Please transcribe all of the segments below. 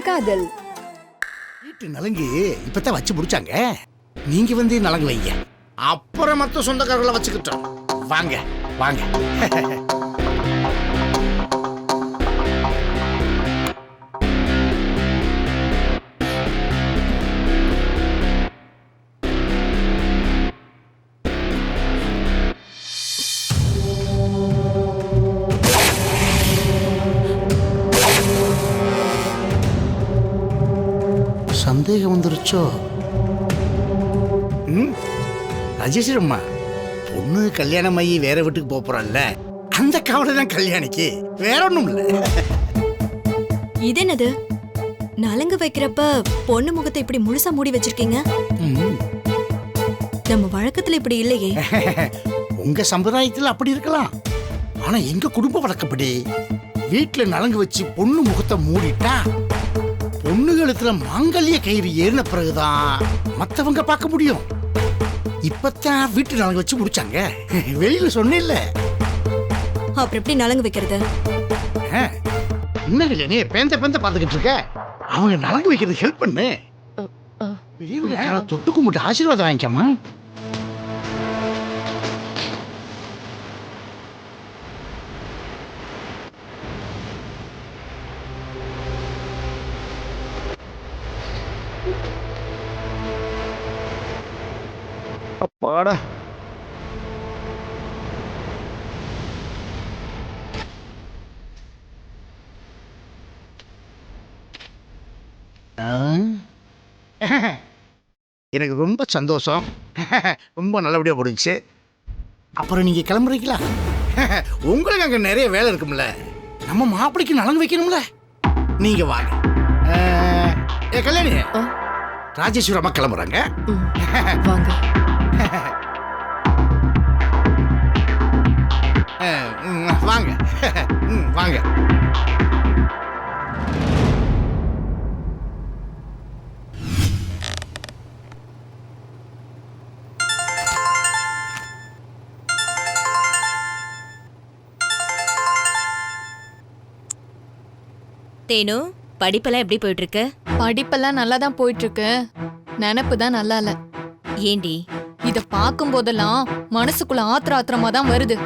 காதல். வீட்டு நலங்கு இப்பதான் வச்சு முடிச்சாங்க. நீங்க வந்து நலங்கு வைங்க, அப்புறம் மற்ற சொந்தக்காரர்களை வச்சுக்கிட்டோம். வாங்க வாங்க. சந்தேகம் வந்துருச்சோ? ராஜேஸ்வரம்மா, பொண்ணு கல்யாணம் ஆகி வேற வீட்டுக்கு போறல்ல, அந்த கவலை தான் கல்யாணிக்கு, வேற ஒண்ணும் இல்ல. இது என்னது? நலங்கு வைக்கிறப்ப பொண்ணு முகத்தை இப்படி முழுசா மூடி வச்சிருக்கீங்க. நம்ம வழக்கத்துல இப்படி இல்லையே. உங்க சம்பிரதாயத்துல அப்படி இருக்கலாம், ஆனா எங்க குடும்ப வழக்கப்படி வீட்டுல நலங்கு வச்சு பொண்ணு முகத்தை மூடிட்டா பொண்ணுகளுத்துல மாங்கல்ய கயிறு ஏறின பிறகுதான் மத்தவங்க பார்க்க முடியும். இப்பத்தான் வீட்டு நலங்கு வச்சு முடிச்சாங்க, வெளியில சொன்ன. அப்புறம் எப்படி நலங்கு வைக்கிறது? என்ன கல்யாணி பேந்த பேந்த பாத்துக்கிட்டு இருக்க? அவங்க நலங்கு வைக்கிறது ஹெல்ப் பண்ணு. தொட்டு கும்பிட்டு ஆசீர்வாதம் வாங்கிக்காமா. அப்பாடா, எனக்கு ரொம்ப சந்தோஷம். ரொம்ப நல்லபடியாக முடிஞ்சுச்சு. அப்புறம் நீங்கள் கிளம்புறீங்களா? உங்களுக்கு அங்கே நிறைய வேலை இருக்கும்ல, நம்ம மாப்பிளைக்கு நலங்கு வைக்கணும்ல. நீங்கள் வாங்க. கல்யாணி, ராஜேஸ்வரம்மா கிளம்புறாங்க. வாங்க. வாங்க வாங்க. தேனு, படிப்பெல்லாம் எப்படி போயிட்டு இருக்கு? படிப்பெல்லாம் நல்லா தான் போயிட்டு இருக்கு, நினைப்பு தான் நல்லா இல்ல. ஏண்டி? இத பாக்கும் போதெல்லாம் மனசுக்குள்ள ஆத்திரமா தான் வருது.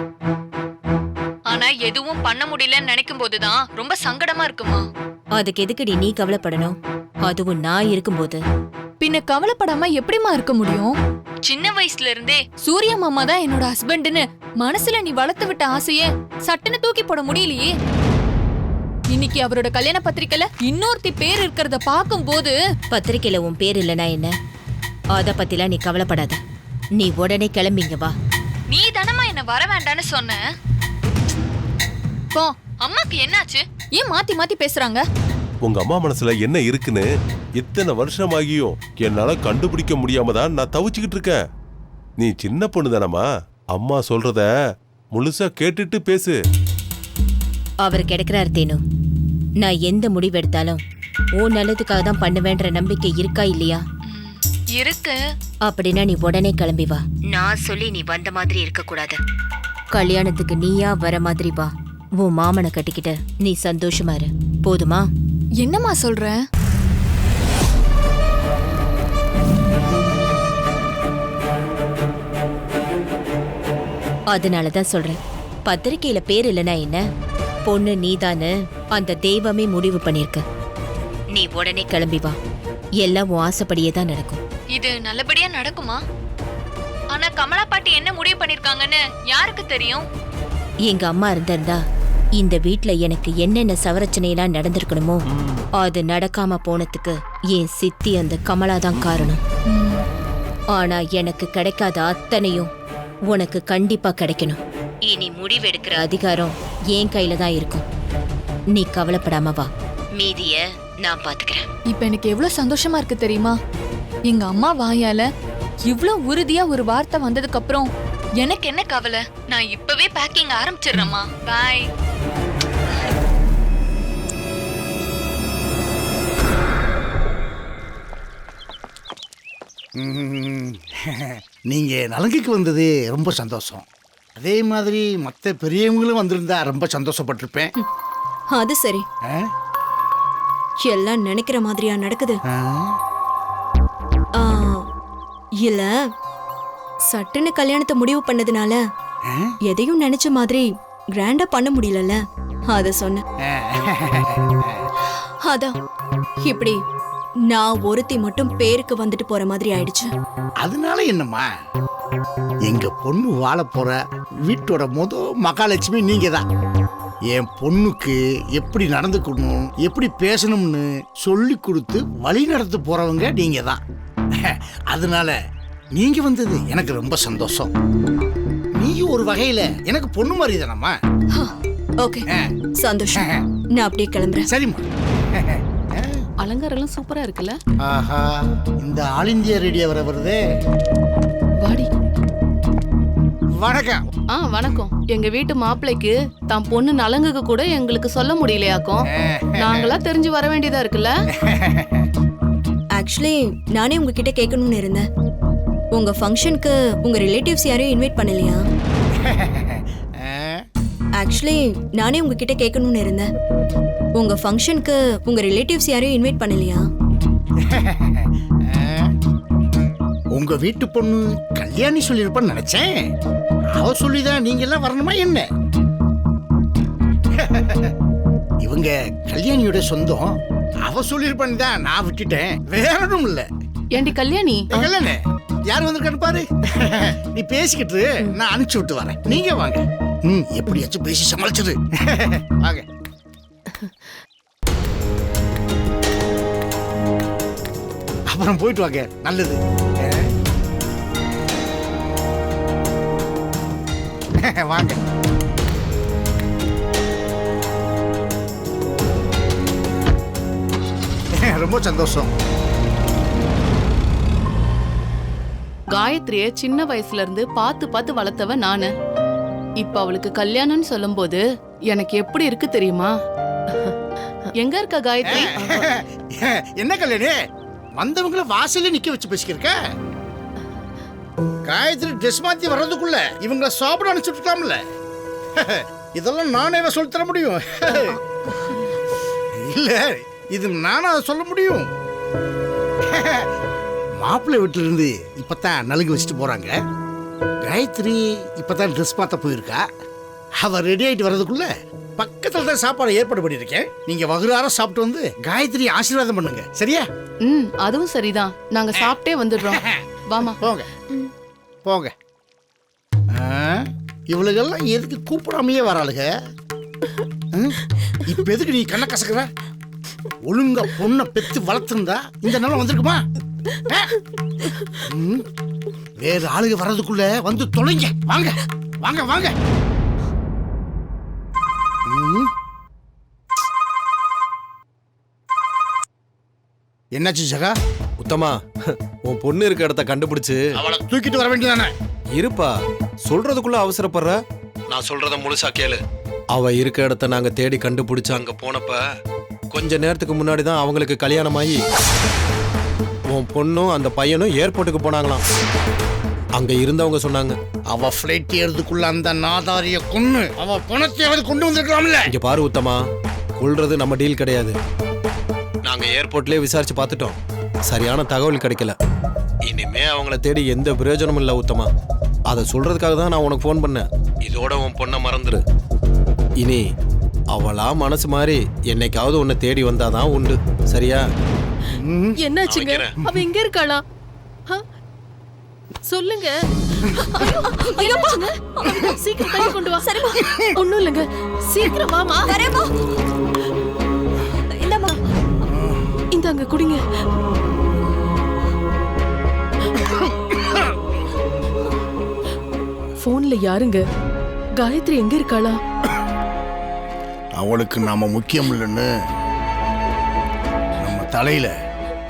ஆனா எதுவும் பண்ண முடியலன்னு நினைக்கும் போதுதான் ரொம்ப சங்கடமா இருக்குமா. அதுக்கு எதுக்குடி நீ கவலைப்படணும்? அதுவும் நான் இருக்கும்போது. பின்ன கவலைப்படாம எப்படிமா இருக்க முடியும்? சின்ன வயசுல இருந்தே சூரிய மாமா தான் என்னோட ஹஸ்பண்ட்னு மனசுல நீ வளர்த்து விட்ட ஆசைய சட்டுன்னு தூக்கி போட முடியலையே. இன்னைக்கு அவரோட கல்யாண பத்திரிக்கையில இன்னொருத்தி பேர் இருக்கிறத பாக்கும் போது. பத்திரிக்கையில உன் பேர் இல்லனா என்ன? அத பத்திலாம் நீ கவலைப்படாத. நீ உடனே கிளம்பிங்க வா. நீ தானமா என்ன வர வேண்டான்னு சொன்ன. போ, அம்மாக்கு என்னாச்சு? ஏன் மாத்தி மாத்தி பேசுறாங்க? உங்க அம்மா மனசுல என்ன இருக்குன்னு இத்தனை வருஷம் ஆகியும் என்னால கண்டுபிடிக்க முடியாம தான் நான் தவிச்சுக்கிட்டு இருக்கேன். நீ சின்ன பொண்ணு தானம்மா, அம்மா சொல்றத முழுசா கேட்டுட்டு பேசு. அவர் கிடைக்கிறார் தேனு. நான் எந்த முடிவு எடுத்தாலும் உன் நல்லதுக்காக தான் பண்ணுவேன்ற நம்பிக்கை இருக்கா இல்லையா? இருக்கு. அப்படின்னா நீ உடனே கிளம்பி வா. நான் சொல்லி நீ வந்த மாதிரி இருக்க கூடாது. கல்யாணத்துக்கு நீயா வர மாதிரி வா. உன் மாமனை கட்டிக்கிட்டு நீ சந்தோஷமா இரு, போதுமா? என்னம்மா சொல்ற? அதனாலதான் சொல்றேன், பத்திரிக்கையில பேர் இல்லனா என்ன, பொண்ணு நீதான்னு அந்த தெய்வமே முடிவு பண்ணிருக்க. நீ உடனே கிளம்பி வா. எல்லாம் உன் ஆசைப்படியே தான் நடக்கும். இது நல்லபடியா நடக்குமா? ஆனா கமலா பாட்டி என்ன முடிவு பண்ணிருக்காங்கன்னு யாருக்கு தெரியும்? எங்க அம்மா இருந்திருந்தா இந்த வீட்ல எனக்கு என்னென்ன சவரச்சனையெல்லாம் நடந்திருக்கணுமோ அது நடக்காம போனதுக்கு என் சித்தி அந்த கமலா தான் காரணம். ஆனா எனக்கு கிடைக்காத அத்தனையும் உனக்கு கண்டிப்பா கிடைக்கணும். இனி முடிவெடுக்கிற அதிகாரம் என் கையில தான் இருக்கும். நீ கவலைப்படாம வா, மீதிய நான் பாத்துக்கிறேன். இப்ப எனக்கு எவ்வளவு சந்தோஷமா இருக்கு தெரியுமா? எங்க அம்மா வாயால இவ்ளோ உறுதியா ஒரு வார்த்தை வந்ததுக்கு அப்புறம் எனக்கு என்ன கவலை? நான் இப்பவே பேக்கிங் ஆரம்பிச்சிடுறேம்மா. பாய். நீங்க நலங்குக்கு வந்தது ரொம்ப சந்தோஷம். அதே மாதிரி மற்ற பெரியவங்களும் வந்திருந்தா ரொம்ப சந்தோஷப்பட்டிருப்பேன். அது சரி. எல்லாம் நினைக்கிற மாதிரியா நடக்குது? ஆ? ஆ, இல்ல சட்டுன்னு கல்யாணத்தை முடிவு பண்ணதுனால ஆ? எதையும் நினைச்ச மாதிரி கிராண்டா பண்ண முடியலல்ல, அத சொன்னேன். அதான் இப்படி நான் ஒருத்தி மட்டும் பேருக்கு வந்துட்டு போற மாதிரி ஆயிடுச்சு. அதனால என்னம்மா, எங்க பொண்ணு வாழ போற வீட்டோட மகாலட்சுமி நீங்க தான். என் பொண்ணுக்கு எப்படி நடந்துக்கணும், எப்படி பேசணும்னு சொல்லி கொடுத்து வழி நடத்து போறவங்க நீங்க தான். அதனால நீங்க வந்தது எனக்கு ரொம்ப சந்தோஷம். நீங்க ஒரு வகையில எனக்கு பொண்ணு மாதிரி தானம்மா. ஓகே, சந்தோஷம். நான் அப்படியே கிளம்புறேன். சரிம்மா. அலங்காரம் எல்லாம் சூப்பரா இருக்குல்ல. ஆஹா, இந்த ஆல் இந்தியா ரேடியோ வர வருதே. வாடி. வணக்கம். வணக்கம். எங்க வீட்டு மாப்பிள்ளைக்கு தான் பொண்ணு நலங்குக்கு கூட எங்களுக்கு சொல்ல முடியலையாக்கும். நாங்களா தெரிஞ்சு வர வேண்டியதா இருக்குல்ல. ஆக்சுவலி நானே உங்ககிட்ட கேட்கணும்னு இருந்தேன். உங்க ஃபங்க்ஷனுக்கு உங்க ரிலேட்டிவ்ஸ் யாரையும் இன்வைட் பண்ணலையா? ஆக்சுவலி நானே உங்ககிட்ட கேட்கணும்னு இருந்தேன். உங்க ஃபங்க்ஷனுக்கு உங்க ரிலேட்டிவ்ஸ் யாரையும் இன்வைட் பண்ணலையா? உங்க வீட்டு பொண்ணு கல்யாணி சொல்லிருப்பான்னு நினைச்சேன். அவ சொல்லிதான் நீங்க எல்லாம் வரணுமா என்ன? இவங்க கல்யாணியோட சொந்தம். அவ சொல்லிருப்பான்னு தான் நான் விட்டுட்டேன், வேற ஒண்ணும் இல்ல. ஏண்டி கல்யாணி? கல்யாணி யார் வந்திருக்கான்னு பாரு. நீ பேசிக்கிட்டு நான் அனுப்பிச்சு விட்டு வரேன், நீங்க வாங்க. எப்படியாச்சும் பேசி சமாளிச்சது. வாங்க. அப்புறம் போயிட்டு வாங்க, நல்லது. வாங்க. ரொம்ப சந்தோஷம். காயத்ரிய சின்ன வயசுல இருந்து பார்த்து பார்த்து வளர்த்தவ நானு. இப்ப அவளுக்கு கல்யாணம்னு சொல்லும் போது எனக்கு எப்படி இருக்கு தெரியுமா? எங்க இருக்கா காயத்ரி? என்ன கல்யாணி, வந்தவங்கள வாசல்ல நிக்க வச்சு பேசிக்கிருக்க? காயத்ரி ட்ரெஸ் மாத்தி வர்றதுக்குள்ள இவங்கள சாப்பிட அனுப்பிச்சுட்டாம்ல. இதெல்லாம் நானே சொல்லி தர முடியும்? இல்ல, இது நானா சொல்ல முடியும்? மாப்பிள்ளை வீட்டுல இருந்து இப்பதான் நலுங்கு வச்சுட்டு போறாங்க. காயத்ரி இப்பதான் ட்ரெஸ் பார்த்த போயிருக்கா. அவ ரெடி ஆயிட்டு வர்றதுக்குள்ள பக்கத்துல தான் சாப்பாடு ஏற்பாடு பண்ணிருக்கேன். நீங்க வகுறார சாப்பிட்டு வந்து காயத்ரி ஆசீர்வாதம் பண்ணுங்க, சரியா? அதுவும் சரிதான். நாங்க சாப்பிட்டே வந்துடுறோம். வாமா. போங்க போங்க. இவளுகெல்லாம் எதுக்கு கூப்பிடாமையே வராளுக? இப்ப எதுக்கு நீ கண்ண கசக்குற? ஒழுங்கா பொண்ணை பெத்து வளர்த்துருந்தா இந்த நிலம் வந்திருக்குமா? வேற ஆளுக வர்றதுக்குள்ள வந்து தொலைங்க. வாங்க வாங்க வாங்க. என்னாச்சு ஜகா? உத்தமா, உன் பொண்ணு இருக்க இடத்த கண்டுபிடிச்சு அவளை தூக்கிட்டு வர வேண்டியதானே? இருப்பா, சொல்றதுக்குள்ள அவசரப்படுற. நான் சொல்றத முழுசா கேளு. அவ இருக்க இடத்த நாங்க தேடி கண்டுபிடிச்சு அங்க போனப்ப கொஞ்ச நேரத்துக்கு முன்னாடி தான் அவங்களுக்கு கல்யாணம் ஆகி உன் பொண்ணும் அந்த பையனும் ஏர்போர்ட்டுக்கு போனாங்களாம். அங்க இருந்தவங்க சொன்னாங்க, அவ பிளைட் ஏறதுக்குள்ள அந்த நாதாரிய கொன்னு அவ பணத்தையாவது கொண்டு வந்திருக்கலாம்ல. இங்க பாரு உத்தமா, கொள்றது நம்ம டீல் கிடையாது. நாங்க ஏர்போர்ட்லயே விசாரிச்சு பார்த்துட்டோம், சரியான தகவல் கிடைக்கல. இனிமே அவங்கள தேடி எந்த பிரயோஜனமும் இல்ல உத்தமா. அதை சொல்றதுக்காக தான் நான் உனக்கு ஃபோன் பண்ணேன். இதோட உன் பொண்ணை மறந்துரு. இனி அவளா மனசு மாதிரி என்னைக்காவது உன்னை தேடி வந்தாதான் உண்டு, சரியா? என்னாச்சுங்க? அவ எங்க இருக்காளா? சொல்லுங்க. சீக்கிரம் கை கொண்டு வா. சரிமா? ஒண்ணும் இல்லைங்க, சீக்கிரம் வாமா. இந்தாங்க குடிங்க. போன்ல யாருங்க? காயத்ரி எங்க இருக்காளா? அவளுக்கு நாம முக்கியம் இல்லைன்னு நம்ம தலையில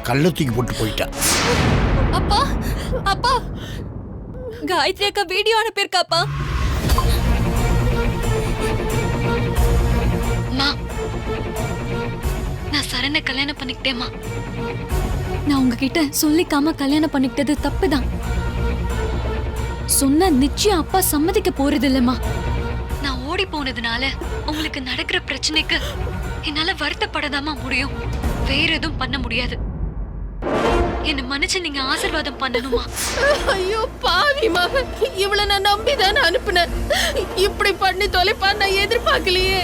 கல்ல தூக்கி போட்டு போயிட்டா. அப்பா அப்பா, காயத்ரி அக்கா வீடியோ அனுப்பியிருக்காப்பா. நான் சரண கல்யாணம் பண்ணிக்கிட்டேமா. நான் உங்ககிட்ட சொல்லிக்காம கல்யாணம் பண்ணிக்கிட்டது தப்புதான். சொன்ன நிச்சயம் அப்பா சம்மதிக்க போறது இல்லம்மா. நான் ஓடி போனதுனால உங்களுக்கு நடக்கிற பிரச்சனைக்கு என்னால வருத்தப்படதாமா முடியும். வேற எதுவும் பண்ண முடியாது. என்ன மன்னிச்சு நீங்க ஆசீர்வாதம் பண்ணணுமா? ஐயோ பாவி மகன், இவளை நான் நம்பிதான் அனுப்புனேன். இப்படி பண்ணி தொலைப்பா நான் எதிர்பார்க்கலையே.